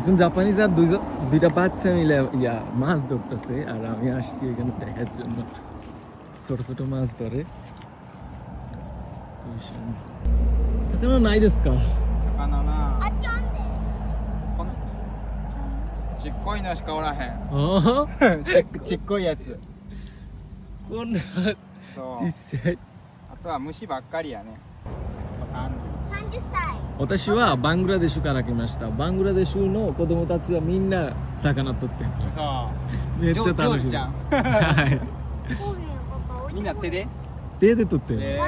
একজন জাপানিজ আর দুইটা বাচ্চা মিলে মাছ ধরতেছে, আর আমি আসছি এখানে দেখার জন্য। ছোট ছোট মাছ ধরে। নাই দেশ কা 魚なあっちあんでこのちっこいのしかおらへんあちっこいやつこんなそう小さい。あとは虫ばっかりやね30歳私はバングラデシュから来ました。バングラデシュの子供たちはみんな魚取ってる。そうめっちゃ楽しい。ジョージちゃんはい。そうねパパみんな手で手で取ってる。え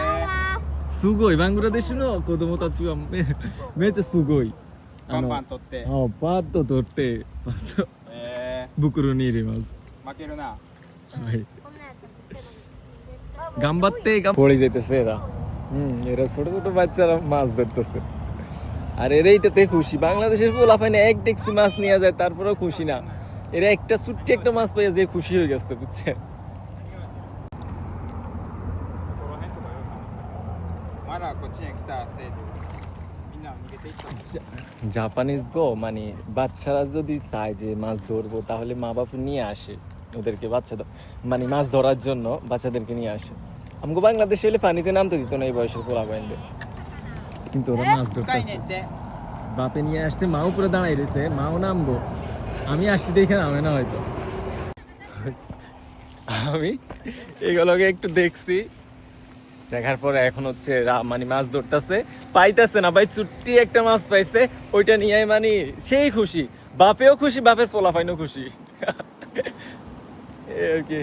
すごい。バングラデシュの子供たちはめっちゃすごい。バンバン取ってパッと取ってパッと袋に入れます。負けるなはい。こんなやつ頑張ってপড়ে যেতেছে এরা। এরা ছোট ছোট বাচ্চারা মাছ ধরতেছে। আর এরা এটাতে খুশি। বাংলাদেশের পোলাপাইনে এক ট্যাক্সি মাছ নিয়ে যায় তারপরেও খুশি না। এরা একটা ছোট্ট একটা মাছ পেয়ে যে খুশি হয়ে গেছে, বুঝছেন? まだこっちに来たせいでみんな逃げていったজাপানিজ গো মানে বাচ্চারা যদি চায় যে মাছ ধরবো তাহলে মা বাপ নিয়ে আসে ওদেরকে, বাচ্চাদের মানে মাছ ধরার জন্য বাচ্চাদেরকে নিয়ে আসে। আমাকে বাংলাদেশে এলে পানিতে নামতে দিত না এই বয়সের পোলাপাইনদের, কিন্তু ওরা মাছ 深い ধরতেছে। ねって বাপে নিয়ে আসতে মাও পুরো দাঁড়াই রয়েছে, মাও নামবো, আমি আসছি দেখে নামে না হয়তো। আমি এগুলোকে একটু দেখছি, দেখার পরে এখন হচ্ছে মানে মাছ ধরতেছে, পাইতেছে না ভাই, চুট্টি একটা মাছ পাইছে, ওইটা নিয়ে মানে সেই খুশি, বাপেও খুশি, বাপের পোলাপাইনও খুশি। এই আর কি।